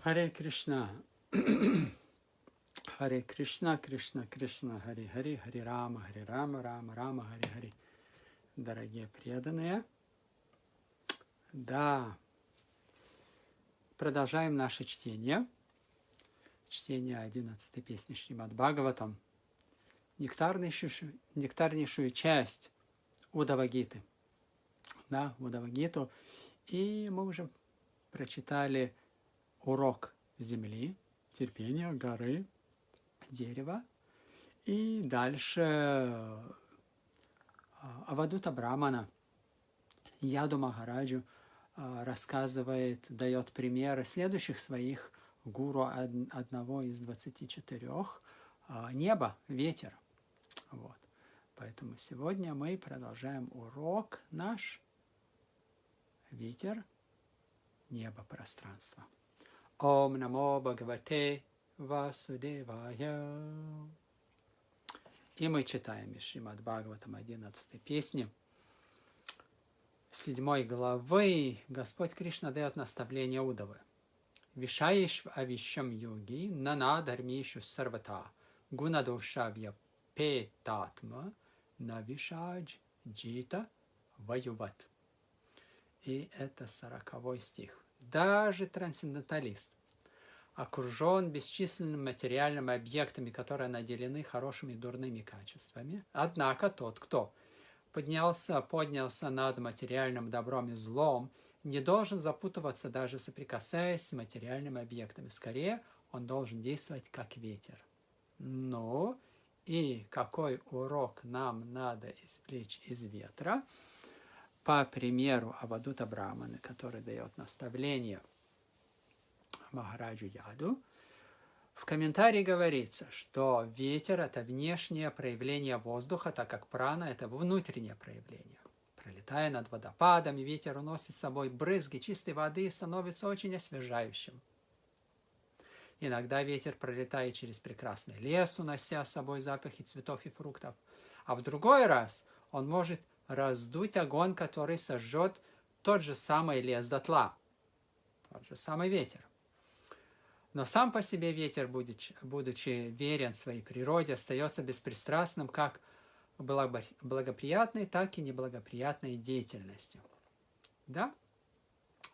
Харе Кришна. Харе Кришна, Кришна, Кришна, Харе Харе, Харе Рама, Рама, Рама, Харе Харе. Дорогие преданные, да, продолжаем наше чтение. Чтение 11-й песни Шримад Бхагаватам. Нектарнейшую часть Удава-гиты. Да, Удава-гиту. И мы уже прочитали урок земли, терпения, горы, дерева. И дальше Авадута Брамана Яду Махараджу рассказывает, дает примеры следующих своих гуру, одного из 24, небо, ветер. Вот. Поэтому сегодня мы продолжаем урок наш ветер, небо, пространство. Ом намо Бхагавате Васудевая. И мы читаем из Шримад Бхагаватам 11 песни. 7 главы Господь Кришна дает наставление Удавы. Вишаиш авишам йоги нана дharмишу сарвата гунадошавья петатма навишадж джита ваюват. И это 40 стих. Даже трансценденталист окружен бесчисленными материальными объектами, которые наделены хорошими и дурными качествами. Однако тот, кто поднялся над материальным добром и злом, не должен запутываться, даже соприкасаясь с материальными объектами. Скорее, он должен действовать как ветер. Ну, и какой урок нам надо извлечь из ветра? По примеру Авадута Браманы, который дает наставление Махараджу Яду, в комментарии говорится, что ветер – это внешнее проявление воздуха, так как прана – это внутреннее проявление. Пролетая над водопадами, ветер уносит с собой брызги чистой воды и становится очень освежающим. Иногда ветер пролетает через прекрасный лес, унося с собой запахи цветов и фруктов, а в другой раз он может раздуть огонь, который сожжет тот же самый лес дотла, тот же самый ветер. Но сам по себе ветер, будучи верен своей природе, остается беспристрастным как благоприятной, так и неблагоприятной деятельности. Да?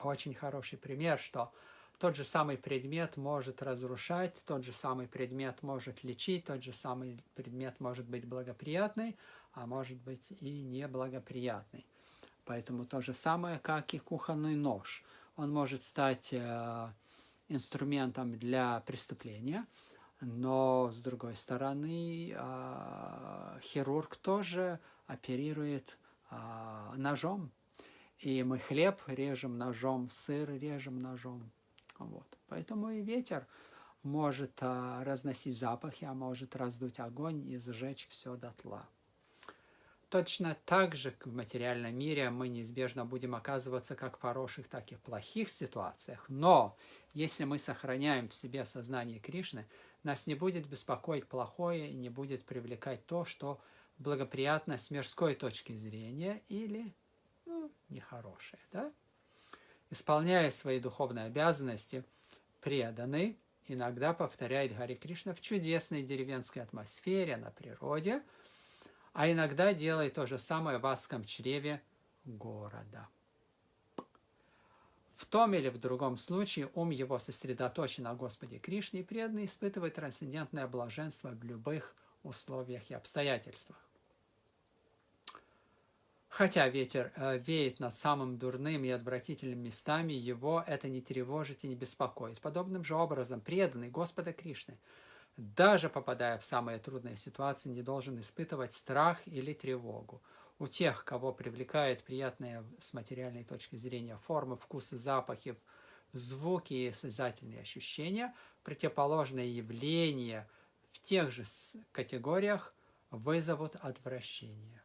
Очень хороший пример, что тот же самый предмет может разрушать, тот же самый предмет может лечить, тот же самый предмет может быть благоприятный, а может быть и неблагоприятный. Поэтому то же самое, как и кухонный нож. Он может стать инструментом для преступления, но, с другой стороны, хирург тоже оперирует ножом. И мы хлеб режем ножом, сыр режем ножом. Вот. Поэтому и ветер может разносить запахи, а может раздуть огонь и сжечь все дотла. Точно так же в материальном мире мы неизбежно будем оказываться как в хороших, так и в плохих ситуациях. Но если мы сохраняем в себе сознание Кришны, нас не будет беспокоить плохое и не будет привлекать то, что благоприятно с мирской точки зрения или нехорошее. Да? Исполняя свои духовные обязанности, преданный иногда повторяет Харе Кришна в чудесной деревенской атмосфере, на природе, а иногда делает то же самое в адском чреве города. В том или в другом случае ум его сосредоточен на Господе Кришне, и преданный испытывает трансцендентное блаженство в любых условиях и обстоятельствах. Хотя ветер веет над самым дурным и отвратительными местами, его это не тревожит и не беспокоит. Подобным же образом преданный Господа Кришны, даже попадая в самые трудные ситуации, не должен испытывать страх или тревогу. У тех, кого привлекает приятные с материальной точки зрения формы, вкусы, запахи, звуки и осязательные ощущения, противоположные явления в тех же категориях вызовут отвращение.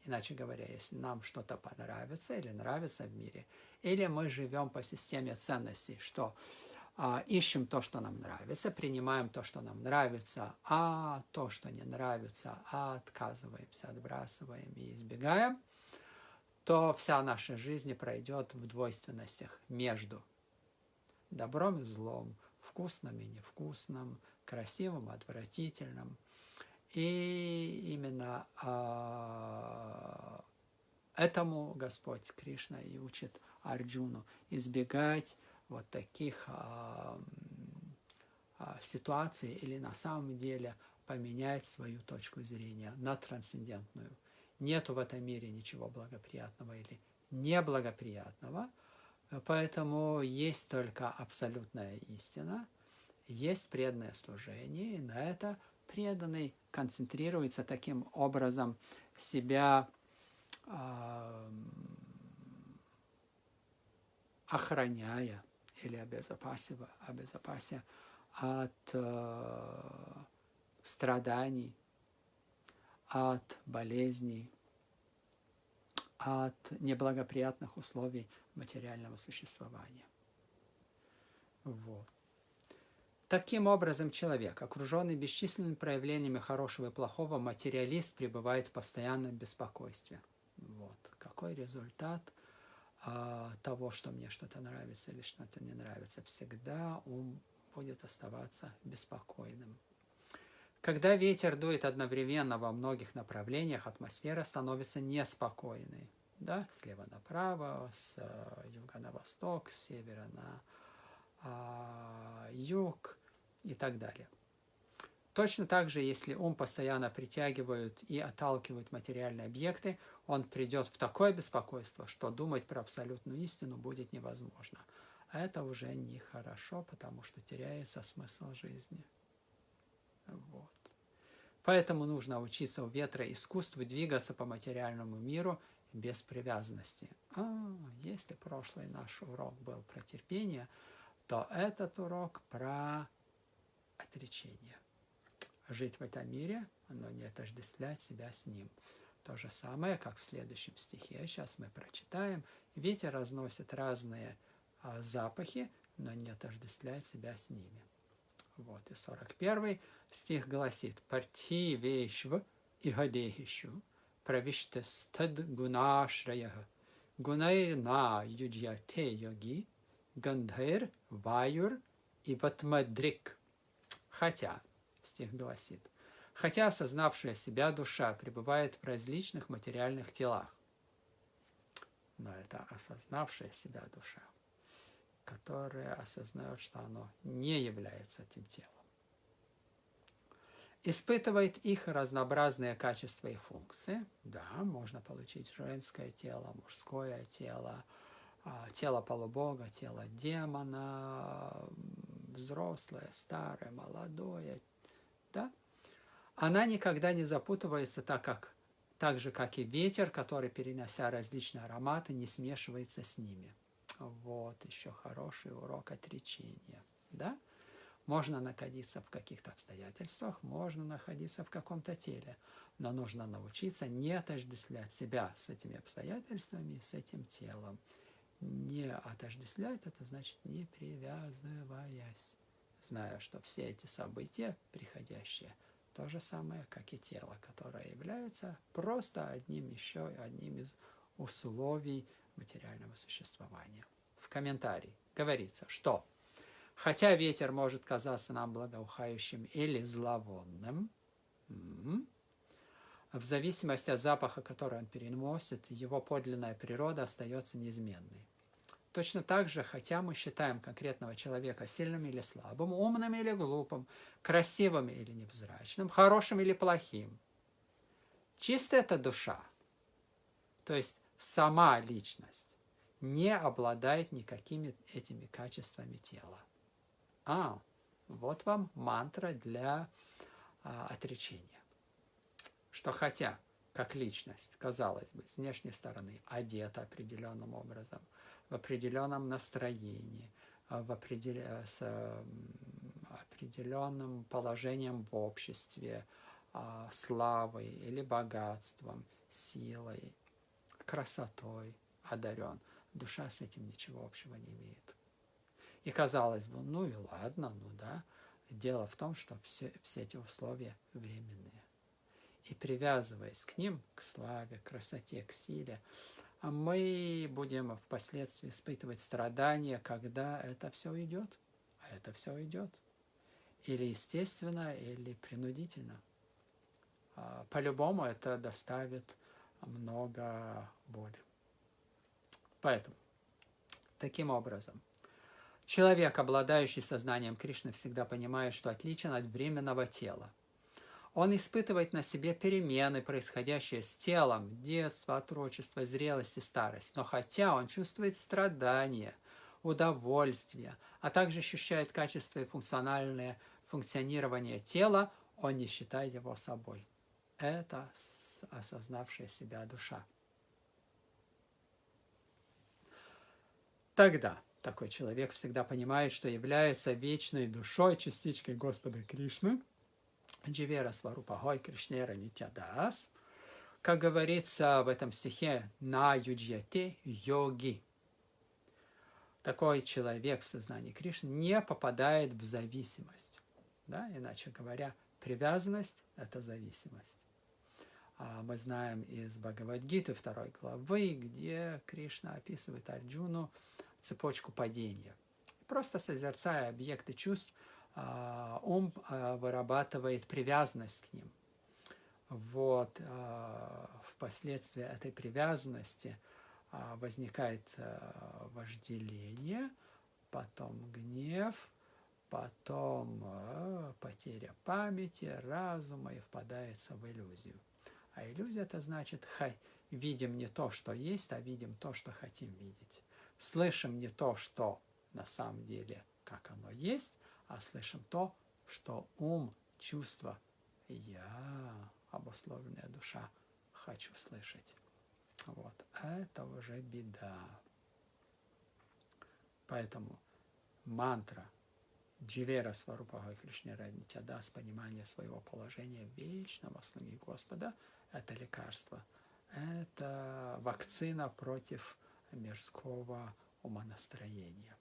Иначе говоря, если нам что-то понравится или нравится в мире, или мы живем по системе ценностей, что ищем то, что нам нравится, принимаем то, что нам нравится, а то, что не нравится, отказываемся, отбрасываем и избегаем, то вся наша жизнь пройдет в двойственностях между добром и злом, вкусным и невкусным, красивым, отвратительным. И именно этому Господь Кришна и учит Арджуну избегать вот таких ситуаций или на самом деле поменять свою точку зрения на трансцендентную. Нету в этом мире ничего благоприятного или неблагоприятного, поэтому есть только абсолютная истина, есть преданное служение, и на это преданный концентрируется таким образом, себя охраняя или обезопасив от страданий, от болезней, от неблагоприятных условий материального существования. Вот. Таким образом, человек, окруженный бесчисленными проявлениями хорошего и плохого, материалист, пребывает в постоянном беспокойстве. Вот. Какой результат того, что мне что-то нравится или что-то не нравится? Всегда ум будет оставаться беспокойным. Когда ветер дует одновременно во многих направлениях, атмосфера становится неспокойной. Да? Слева направо, с юга на восток, с севера на юг и так далее. Точно так же, если ум постоянно притягивают и отталкивают материальные объекты, он придет в такое беспокойство, что думать про абсолютную истину будет невозможно. А это уже нехорошо, потому что теряется смысл жизни. Вот. Поэтому нужно учиться у ветра искусству двигаться по материальному миру без привязанности. Если прошлый наш урок был про терпение, то этот урок про отречение. Жить в этом мире, но не отождествлять себя с ним. То же самое, как в следующем стихе. Сейчас мы прочитаем. Ветер разносит разные запахи, но не отождествляет себя с ними. Вот, и 41 стих гласит: «Парти вешв игадехишу правиште стад гунашраяха гунайр на юджяте йоги гандхайр ваюр и ватмадрик». Хотя, стих гласит, хотя осознавшая себя душа пребывает в различных материальных телах, но это осознавшая себя душа, которая осознает, что оно не является этим телом, испытывает их разнообразные качества и функции. Да, можно получить женское тело, мужское тело, тело полубога, тело демона, взрослое, старое, молодое. Да? Она никогда не запутывается так же, как и ветер, который, перенося различные ароматы, не смешивается с ними. Вот еще хороший урок отречения. Да? Можно находиться в каких-то обстоятельствах, можно находиться в каком-то теле, но нужно научиться не отождествлять себя с этими обстоятельствами, с этим телом. Не отождествлять — это значит не привязываясь, зная, что все эти события приходящие то же самое, как и тело, которое является просто одним из условий материального существования. В комментарии говорится, что хотя ветер может казаться нам благоухающим или зловонным, в зависимости от запаха, который он переносит, его подлинная природа остается неизменной. Точно так же, хотя мы считаем конкретного человека сильным или слабым, умным или глупым, красивым или невзрачным, хорошим или плохим, чистая эта душа, то есть сама личность, не обладает никакими этими качествами тела. Вот вам мантра для отречения. Что хотя, как личность, казалось бы, с внешней стороны одета определенным образом, в определенном настроении, с определенным положением в обществе, славой или богатством, силой, красотой одарен. Душа с этим ничего общего не имеет. И казалось бы, ну и ладно, ну да. Дело в том, что все эти условия временные. И привязываясь к ним, к славе, к красоте, к силе, мы будем впоследствии испытывать страдания, когда это все уйдет. А это все уйдет. Или естественно, или принудительно. По-любому это доставит много боли. Поэтому, таким образом, человек, обладающий сознанием Кришны, всегда понимает, что отличен от временного тела. Он испытывает на себе перемены, происходящие с телом, детство, отрочество, зрелость и старость. Но хотя он чувствует страдания, удовольствие, а также ощущает качество и функциональное функционирование тела, он не считает его собой. Это осознавшая себя душа. Тогда такой человек всегда понимает, что является вечной душой, частичкой Господа Кришны, Дживера Сварупагой Кришнера Нитядас, как говорится в этом стихе, на юджьяте йоги. Такой человек в сознании Кришны не попадает в зависимость. Да? Иначе говоря, привязанность – это зависимость. Мы знаем из Бхагавад-гиты 2 главы, где Кришна описывает Арджуну цепочку падения. Просто созерцая объекты чувств, ум вырабатывает привязанность к ним. Впоследствии этой привязанности возникает вожделение, потом гнев, потом потеря памяти, разума и впадается в иллюзию. А иллюзия – это значит, видим не то, что есть, а видим то, что хотим видеть. Слышим не то, что на самом деле, как оно есть, а слышим то, что ум, чувство, я, обусловленная душа, хочу слышать. Это уже беда. Поэтому мантра Дживера Сварупагой Кришнера Нитядас, понимание своего положения вечного слуги Господа, это лекарство. Это вакцина против мирского умонастроения.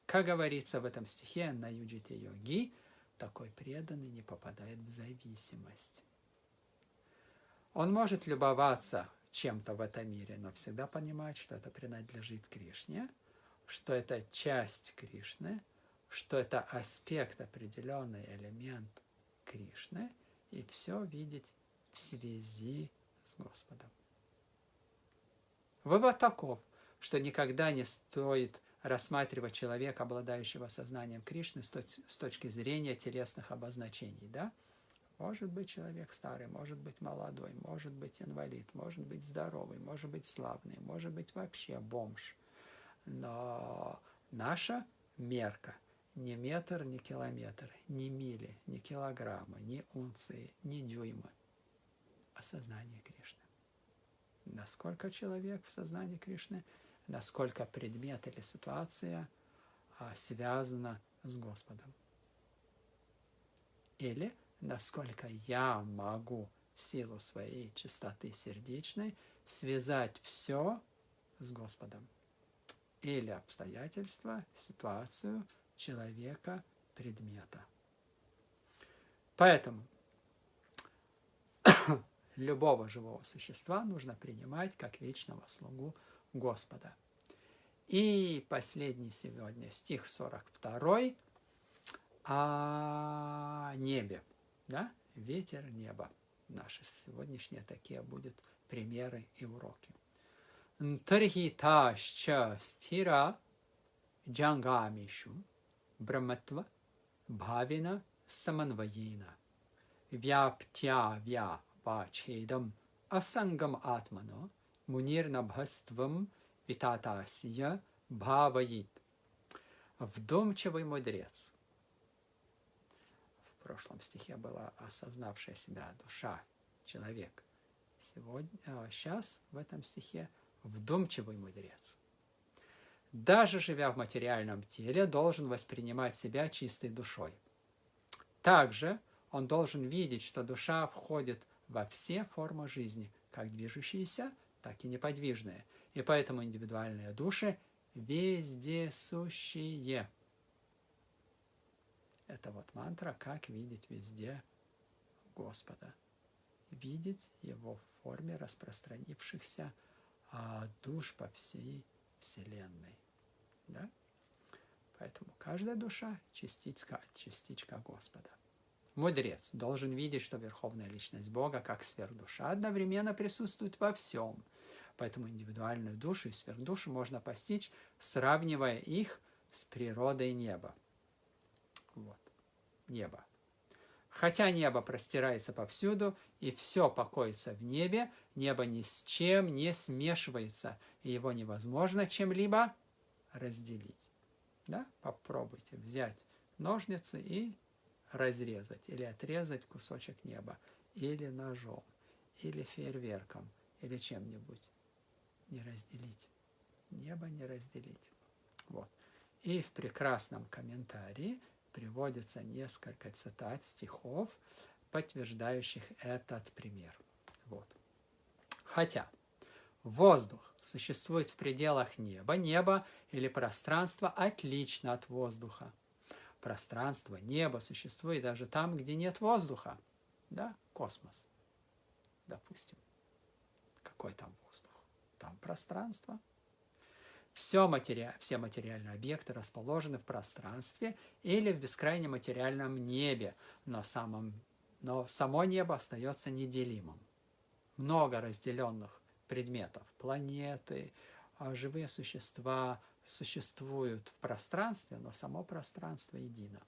Как говорится в этом стихе, на юджите йоги, такой преданный не попадает в зависимость. Он может любоваться чем-то в этом мире, но всегда понимать, что это принадлежит Кришне, что это часть Кришны, что это аспект, определенный элемент Кришны, и все видеть в связи с Господом. Вывод таков, что никогда не стоит рассматривать человека, обладающего сознанием Кришны, с точки зрения телесных обозначений. Да? Может быть человек старый, может быть молодой, может быть инвалид, может быть здоровый, может быть славный, может быть вообще бомж. Но наша мерка не метр, не километр, не мили, не килограммы, не унции, не дюймы, а сознание Кришны. Насколько человек в сознании Кришны, насколько предмет или ситуация связана с Господом. Или насколько я могу в силу своей чистоты сердечной связать все с Господом. Или обстоятельства, ситуацию, человека, предмета. Поэтому любого живого существа нужно принимать как вечного слугу Господа. И последний сегодня стих 42 о небе. Да? Ветер, небо. Наши сегодняшние такие будут примеры и уроки. Тархиташча стира джангамишу брахматва бхавина саманваена вяптя вя вачедам асангам атмано мунирнабхаствам витатасия бхаваит. Вдумчивый мудрец. В прошлом стихе была осознавшая себя душа, человек. Сейчас в этом стихе вдумчивый мудрец. Даже живя в материальном теле, должен воспринимать себя чистой душой. Также он должен видеть, что душа входит во все формы жизни, как движущиеся, так и неподвижные. И поэтому индивидуальные души вездесущие. Это мантра, как видеть везде Господа. Видеть Его в форме распространившихся душ по всей Вселенной. Да? Поэтому каждая душа – частичка Господа. Мудрец должен видеть, что Верховная Личность Бога, как сверхдуша, одновременно присутствует во всем. Поэтому индивидуальную душу и сверхдушу можно постичь, сравнивая их с природой неба. Вот. Небо. Хотя небо простирается повсюду, и все покоится в небе, небо ни с чем не смешивается, и его невозможно чем-либо разделить. Да? Попробуйте взять ножницы и разрезать или отрезать кусочек неба, или ножом, или фейерверком, или чем-нибудь. Не разделить. Небо не разделить. Вот. И в прекрасном комментарии приводится несколько цитат стихов, подтверждающих этот пример. Вот. Хотя воздух существует в пределах неба, небо или пространство отлично от воздуха. Пространство, небо существует даже там, где нет воздуха. Да? Космос, допустим. Какой там воздух? Там пространство. Все материальные объекты расположены в пространстве или в бескрайнем материальном небе, но само небо остается неделимым. Много разделенных предметов, планеты, живые существа существуют в пространстве, но само пространство едино.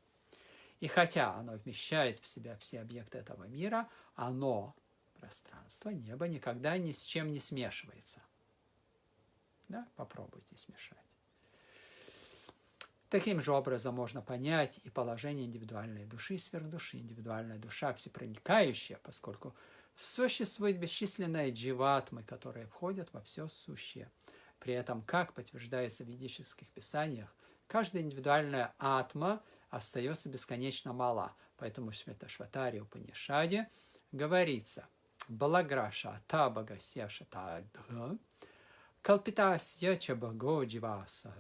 И хотя оно вмещает в себя все объекты этого мира, пространство, небо, никогда ни с чем не смешивается. Да? Попробуйте смешать. Таким же образом можно понять и положение индивидуальной души и сверхдуши. Индивидуальная душа всепроникающая, поскольку существует бесчисленные дживатмы, которые входят во все сущее. При этом, как подтверждается в ведических писаниях, каждая индивидуальная атма остается бесконечно мала. Поэтому в Шветашватаре Упанишаде говорится «Балаграша та багасяша та адха, калпитасья ча баго дживаса,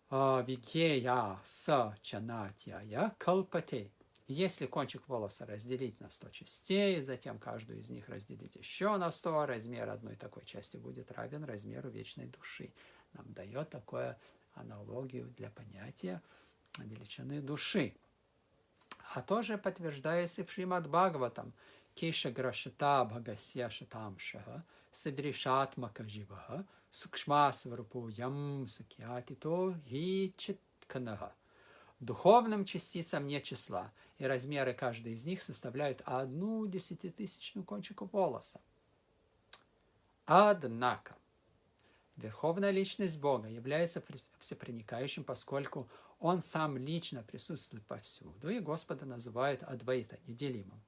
вигея са чанатья калпате». Если кончик волоса разделить на 100 частей, затем каждую из них разделить еще на 100, размер одной такой части будет равен размеру вечной души. Нам дает такую аналогию для понятия величины души. А тоже подтверждается и в Шримад Бхагаватам. Кеша грашата бхагасья шатамшаха садришатмака живаха сукшма сварупу ям сакьятито хичитканаха. Духовным частицам нет числа, и размеры каждой из них составляют 1/10,000 кончика волоса. Однако, Верховная Личность Бога является всепроникающим, поскольку Он сам лично присутствует повсюду, и Господа называют Адвайта, неделимым.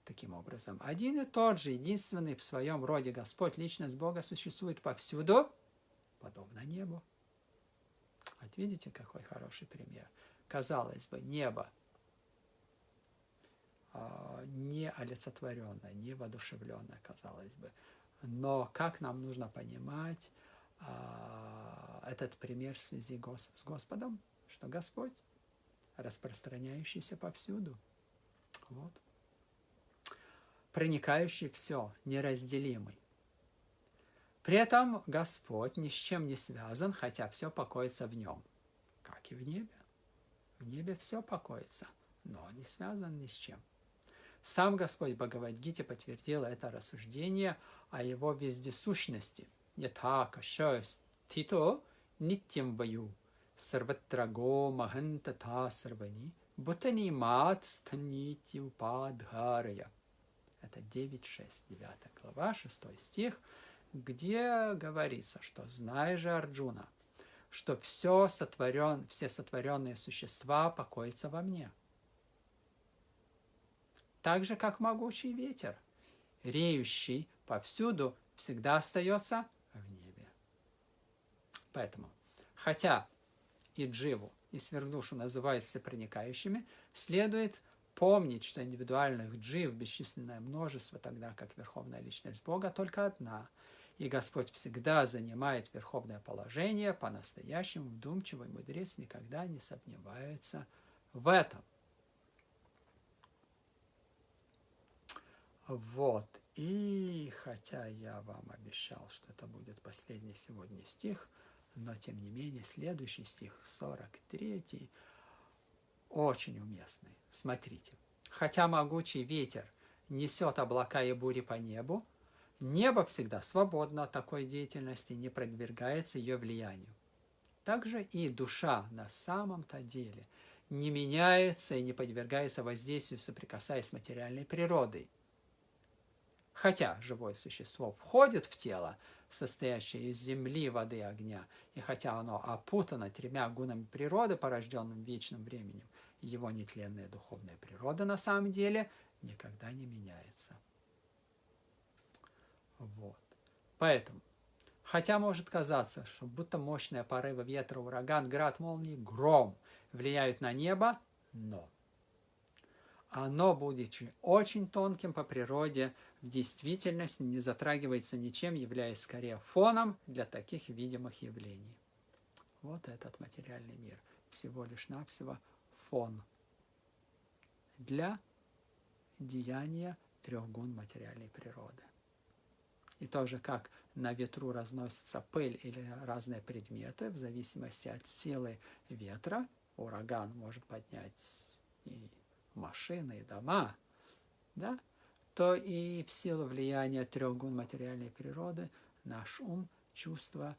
Таким образом, один и тот же, единственный в своем роде Господь, Личность Бога, существует повсюду, подобно небу. Вот видите, какой хороший пример. Казалось бы, небо не олицетворенное, не воодушевленное, казалось бы. Но как нам нужно понимать этот пример в связи с Господом? Что Господь, распространяющийся повсюду, вот, проникающий все, неразделимый. При этом Господь ни с чем не связан, хотя все покоится в нем, как и в небе. В небе все покоится, но не связан ни с чем. Сам Господь в Бхагавад-гите подтвердил это рассуждение о его вездесущности. Ятха шастито нитьям ваю сарватраго маханта та сарвани бутани мат станити упадхарая. Это 9.6, 9 глава, 6 стих, где говорится, что «Знай же, Арджуна, что все сотворенные существа покоятся во мне. Так же, как могучий ветер, реющий повсюду, всегда остается в небе». Поэтому, хотя и дживу, и сверхдушу называют всепроникающими, следует помнить, что индивидуальных джив бесчисленное множество, тогда как Верховная Личность Бога только одна. И Господь всегда занимает верховное положение, по-настоящему вдумчивый мудрец никогда не сомневается в этом. Вот. И хотя я вам обещал, что это будет последний сегодня стих, но тем не менее следующий стих, 43, очень уместный. Смотрите. Хотя могучий ветер несет облака и бури по небу, небо всегда свободно от такой деятельности, не подвергается ее влиянию. Также и душа на самом-то деле не меняется и не подвергается воздействию, соприкасаясь с материальной природой. Хотя живое существо входит в тело, состоящее из земли, воды и огня, и хотя оно опутано 3 гунами природы, порожденным вечным временем, его нетленная духовная природа на самом деле никогда не меняется. Вот. Поэтому, хотя может казаться, что будто мощные порывы ветра, ураган, град, молнии, гром влияют на небо, но оно, будучи очень тонким по природе, в действительности не затрагивается ничем, являясь скорее фоном для таких видимых явлений. Вот этот материальный мир всего лишь навсего фон для деяния 3 гун материальной природы. И тоже как на ветру разносится пыль или разные предметы, в зависимости от силы ветра, ураган может поднять и машины, и дома, да, то и в силу влияния 3 гун материальной природы наш ум, чувства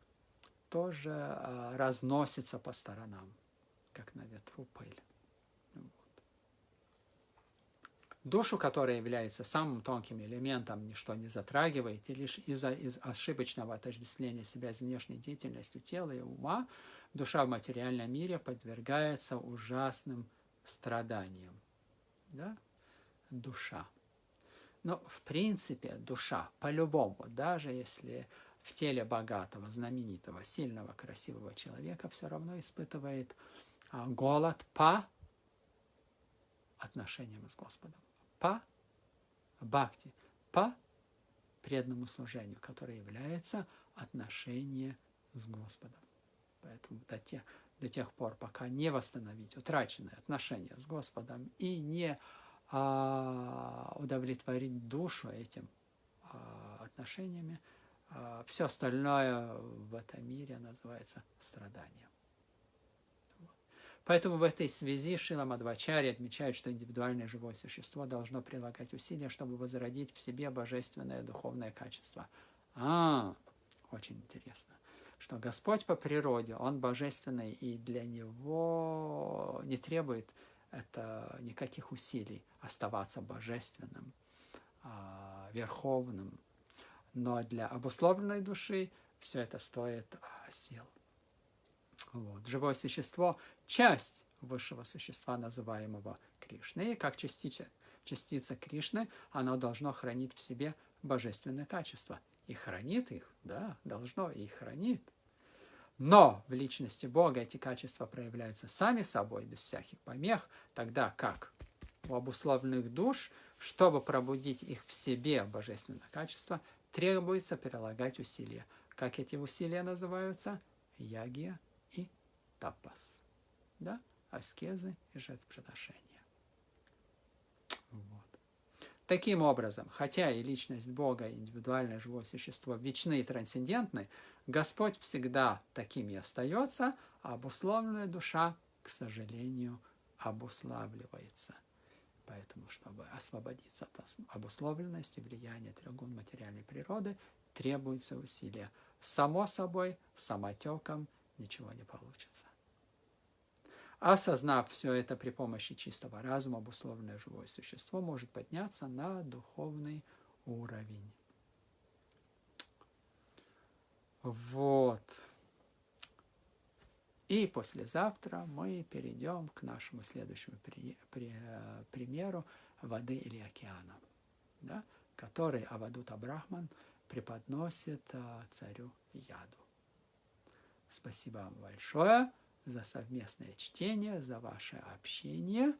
тоже разносится по сторонам, как на ветру пыль. Душу, которая является самым тонким элементом, ничто не затрагивает, и лишь из-за ошибочного отождествления себя с внешней деятельностью тела и ума, душа в материальном мире подвергается ужасным страданиям. Да? Душа. Но, в принципе, душа, по-любому, даже если в теле богатого, знаменитого, сильного, красивого человека, все равно испытывает голод по отношениям с Господом. По бхакти, по преданному служению, которое является отношение с Господом. Поэтому до тех пор, пока не восстановить утраченные отношения с Господом и не удовлетворить душу этим отношениями, все остальное в этом мире называется страданием. Поэтому в этой связи Шрила Мадхвачарья отмечает, что индивидуальное живое существо должно прилагать усилия, чтобы возродить в себе божественное духовное качество. Очень интересно, что Господь по природе, Он божественный, и для Него не требует это никаких усилий оставаться божественным, верховным. Но для обусловленной души все это стоит сил. Вот. Живое существо – часть высшего существа, называемого Кришной. И как частица Кришны, оно должно хранить в себе божественные качества. И хранит их, да, должно и хранит. Но в личности Бога эти качества проявляются сами собой, без всяких помех, тогда как у обусловленных душ, чтобы пробудить их в себе божественное качество, требуется прилагать усилия. Как эти усилия называются? Ягья и тапас. Да? Аскезы и жертвоприношения. Вот. Таким образом, хотя и личность Бога, и индивидуальное живое существо вечны и трансцендентны, Господь всегда таким и остается, а обусловленная душа, к сожалению, обуславливается. Поэтому, чтобы освободиться от обусловленности, влияния 3 гун материальной природы, требуются усилия. Само собой, самотеком ничего не получится. Осознав все это при помощи чистого разума, обусловленное живое существо может подняться на духовный уровень. Вот. И послезавтра мы перейдем к нашему следующему примеру воды или океана, да, который Авадута Брахман преподносит царю Яду. Спасибо вам большое за совместное чтение, за ваше общение.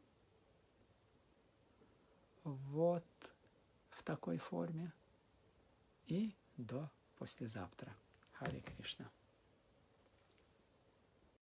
Вот в такой форме. И до послезавтра. Харе Кришна.